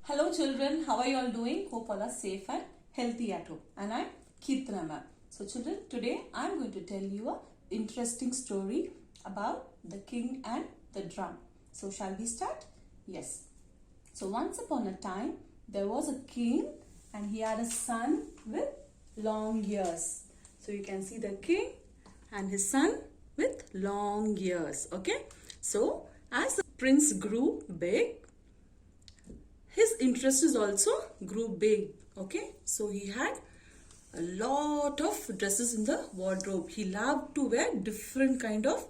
Hello children, how are you all doing? Hope all are safe and healthy at home. And I'm Kirtana ma'am. So children, today I'm going to tell you a interesting story about the king and the drum. So shall we start? Yes. So once upon a time, there was a king and he had a son with long ears. So you can see the king and his son with long ears. Okay. So as the prince grew big, his interests also grew big. Okay, so he had a lot of dresses in the wardrobe. He loved to wear different kind of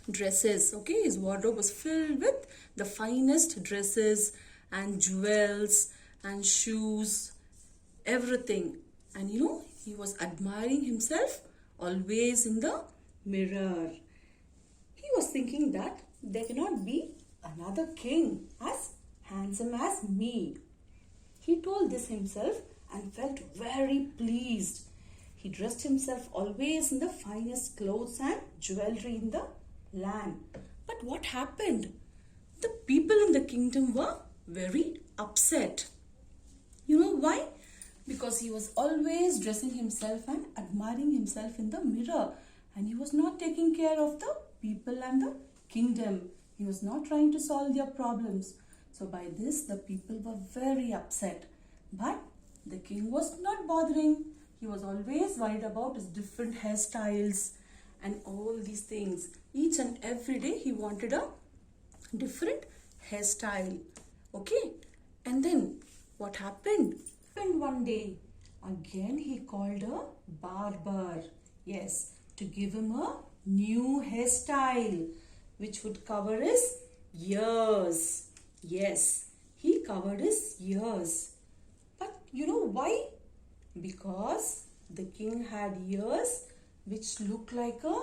dresses. Okay, his wardrobe was filled with the finest dresses and jewels and shoes, everything. And he was admiring himself always in the mirror. He was thinking that there cannot be another king as handsome as me. He told this himself and felt very pleased. He dressed himself always in the finest clothes and jewelry in the land. But what happened? The people in the kingdom were very upset. You know why? Because he was always dressing himself and admiring himself in the mirror, and he was not taking care of the people and the kingdom. He was not trying to solve their problems. So by this, the people were very upset. But the king was not bothering. He was always worried about his different hairstyles and all these things. Each and every day, he wanted a different hairstyle. Okay. And then what happened? And one day, again he called a barber. Yes, to give him a new hairstyle, which would cover his ears. Yes, he covered his ears. But you know why? Because the king had ears which looked like a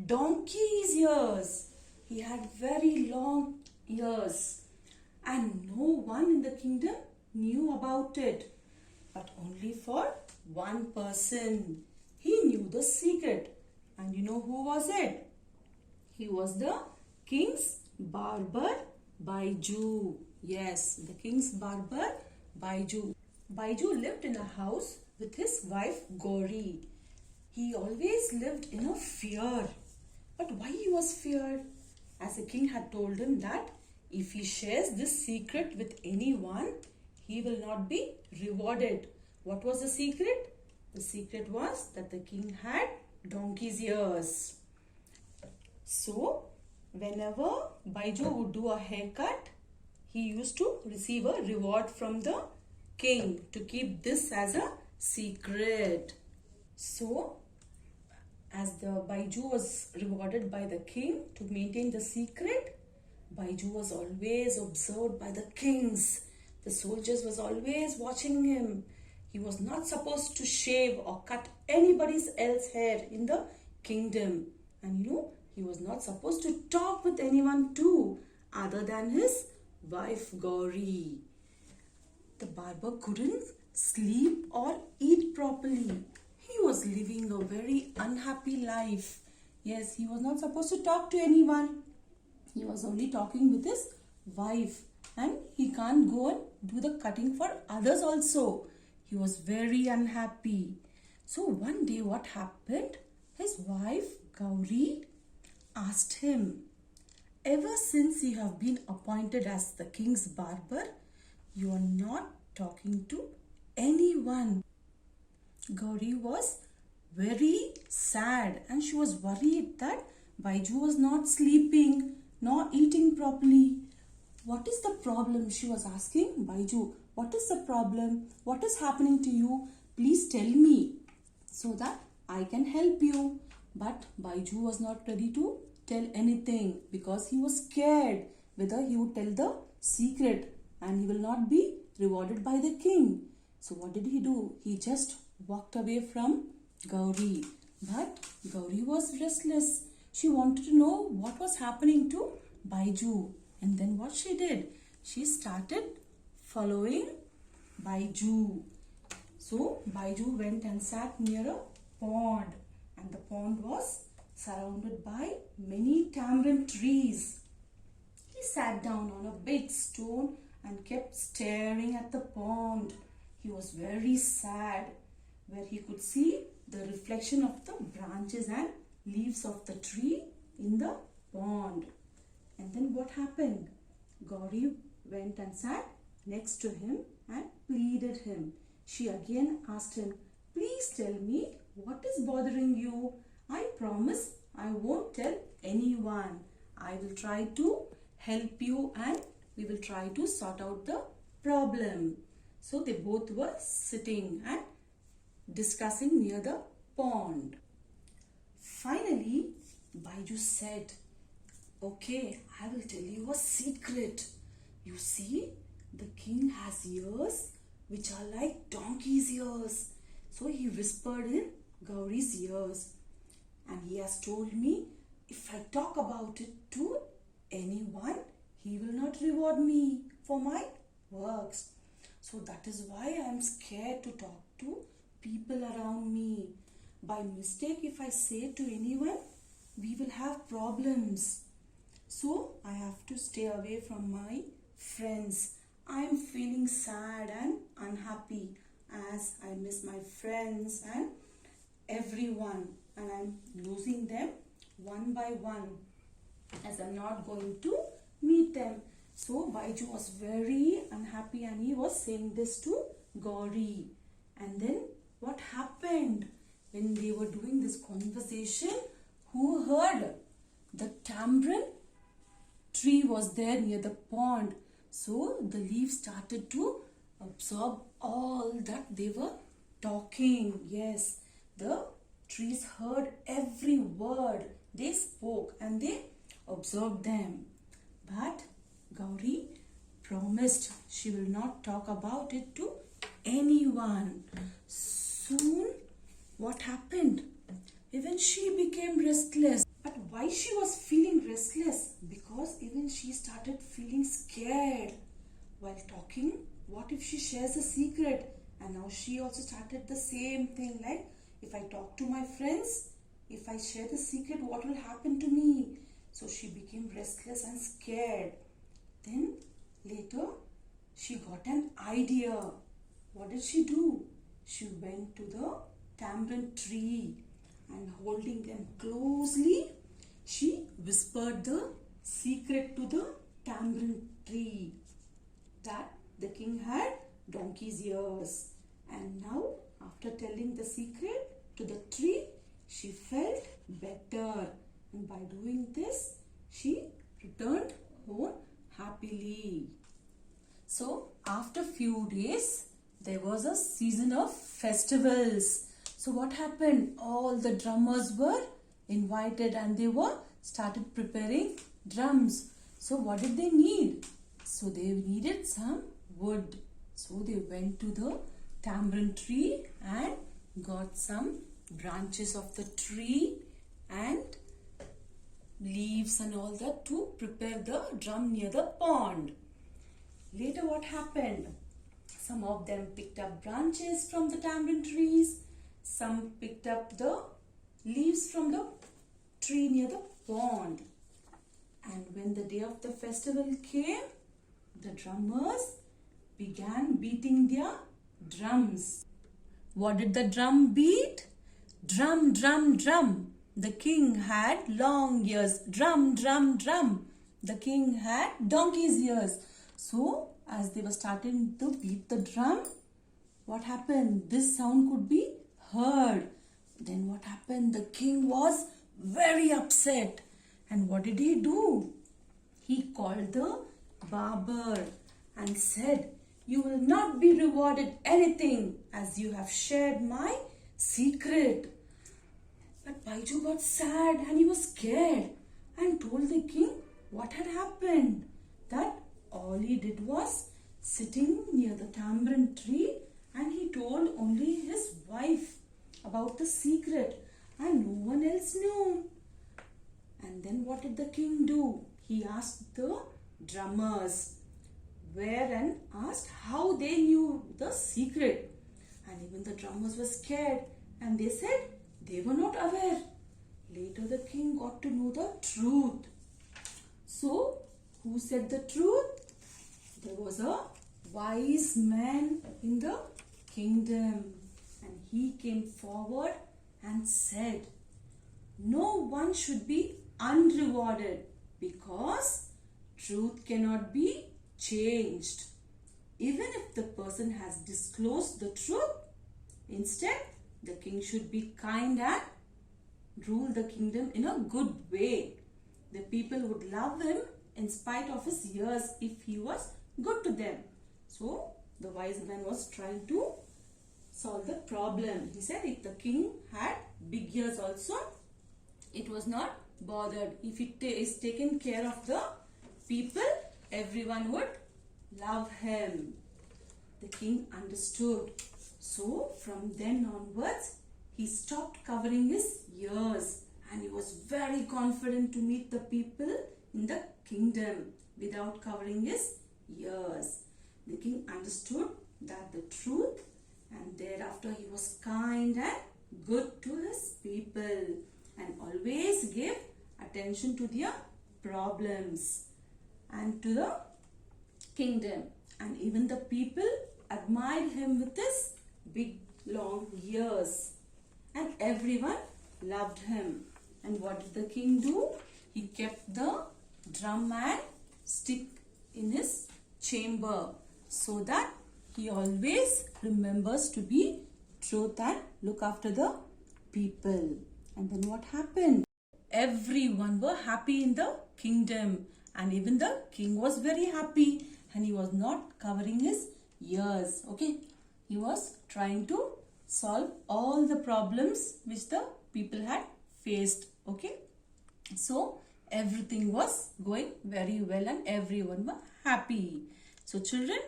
donkey's ears. He had very long ears, and no one in the kingdom knew about it. But only for one person. He knew the secret. And you know who was it? He was the king's barber, Baiju. Yes, the king's barber, Baiju. Baiju lived in a house with his wife, Gauri. He always lived in a fear. But why he was feared? As the king had told him that if he shares this secret with anyone, he will not be rewarded. What was the secret? The secret was that the king had donkey's ears. So, whenever Baiju would do a haircut, he used to receive a reward from the king to keep this as a secret. So, as the Baiju was rewarded by the king to maintain the secret, Baiju was always observed by the kings. The soldiers was always watching him. He was not supposed to shave or cut anybody's else hair in the kingdom. And he was not supposed to talk with anyone too, other than his wife Gauri. The barber couldn't sleep or eat properly. He was living a very unhappy life. Yes, he was not supposed to talk to anyone. He was only talking with his wife, and he can't go and do the cutting for others also. He was very unhappy. So one day what happened? His wife Gauri asked him, ever since you have been appointed as the king's barber, you are not talking to anyone. Gauri was very sad and she was worried that Baiju was not sleeping nor eating properly. What is the problem? She was asking Baiju, what is the problem? What is happening to you? Please tell me so that I can help you. But Baiju was not ready to tell anything because he was scared whether he would tell the secret and he will not be rewarded by the king. So what did he do? He just walked away from Gauri. But Gauri was restless. She wanted to know what was happening to Baiju. And then what she did? She started following Baiju. So Baiju went and sat near a pond. And the pond was surrounded by many tamarind trees. He sat down on a big stone and kept staring at the pond. He was very sad, where he could see the reflection of the branches and leaves of the tree in the pond. And then what happened? Gauri went and sat next to him and pleaded him. She again asked him, "Please tell me what is bothering you. I promise I won't tell anyone. I will try to help you and we will try to sort out the problem." So they both were sitting and discussing near the pond. Finally, Baiju said, "Okay, I will tell you a secret. You see, the king has ears which are like donkey's ears." So he whispered in Gauri's ears, and he has told me, if I talk about it to anyone, he will not reward me for my works. So that is why I am scared to talk to people around me. By mistake, if I say to anyone, we will have problems. So I have to stay away from my friends. I am feeling sad and unhappy as I miss my friends and everyone, and I am losing them one by one as I am not going to meet them. So Baiju was very unhappy and he was saying this to Gauri. And then what happened? When they were doing this conversation, who heard? The tamarind tree was there near the pond. So the leaves started to absorb all that they were talking. Yes, the trees heard every word they spoke and they observed them. But Gauri promised she will not talk about it to anyone. Soon, what happened? Even she became restless. But why she was feeling restless? Because even she started feeling scared while talking. What if she shares a secret? And now she also started the same thing, like, if I talk to my friends, if I share the secret, what will happen to me? So she became restless and scared. Then later she got an idea. What did she do? She went to the tamarind tree and holding them closely, she whispered the secret to the tamarind tree that the king had donkey's ears. And now, after telling the secret to the tree, she felt better. And by doing this, she returned home happily. So, after few days, there was a season of festivals. So what happened? All the drummers were invited and they were started preparing drums. So what did they need? So they needed some wood. So they went to the tamarind tree and got some branches of the tree and leaves and all that to prepare the drum near the pond. Later what happened? Some of them picked up branches from the tamarind trees. Some picked up the leaves from the tree near the pond. And when the day of the festival came, the drummers began beating their drums. What did the drum beat? Drum, drum, drum. The king had long ears. Drum, drum, drum. The king had donkey's ears. So, as they were starting to beat the drum, what happened? This sound could be heard. Then what happened? The king was very upset. And what did he do? He called the barber and said, "You will not be rewarded anything as you have shared my secret." But Baiju got sad and he was scared and told the king what had happened. That all he did was sitting near the tamarind tree and he told only his wife about the secret and no one else knew. And then what did the king do? He asked the drummers where and asked how they knew the secret. And even the drummers were scared and they said they were not aware. Later the king got to know the truth. So, who said the truth? there was a wise man in the kingdom, and he came forward and said, no one should be unrewarded because truth cannot be changed. Even if the person has disclosed the truth, instead the king should be kind and rule the kingdom in a good way. The people would love him in spite of his years if he was good to them. So the wise man was trying to solve the problem. He said if the king had big ears also, it was not bothered. If he is taken care of the people, everyone would love him. The king understood. So from then onwards, he stopped covering his ears, and he was very confident to meet the people in the kingdom without covering his ears. The king understood that the truth, and thereafter he was kind and good to his people and always gave attention to their problems and to the kingdom. And even the people admired him with his big long ears, and everyone loved him. And what did the king do? He kept the drum and stick in his chamber so that he always remembers to be truth and look after the people. And then what happened? Everyone were happy in the kingdom, and even the king was very happy, and he was not covering his ears. Okay, he was trying to solve all the problems which the people had faced. Okay, so everything was going very well and everyone were happy. So children,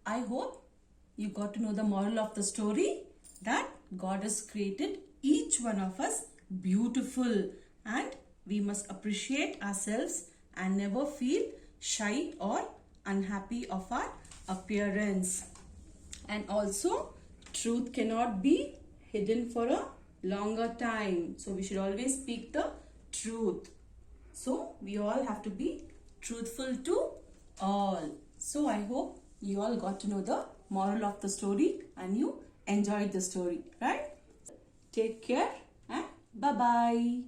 I hope you got to know the moral of the story, that God has created each one of us beautiful, and we must appreciate ourselves and never feel shy or unhappy of our appearance. And also, truth cannot be hidden for a longer time. So we should always speak the truth. So we all have to be truthful to all. So I hope you all got to know the moral of the story and you enjoyed the story, right? Take care and bye-bye.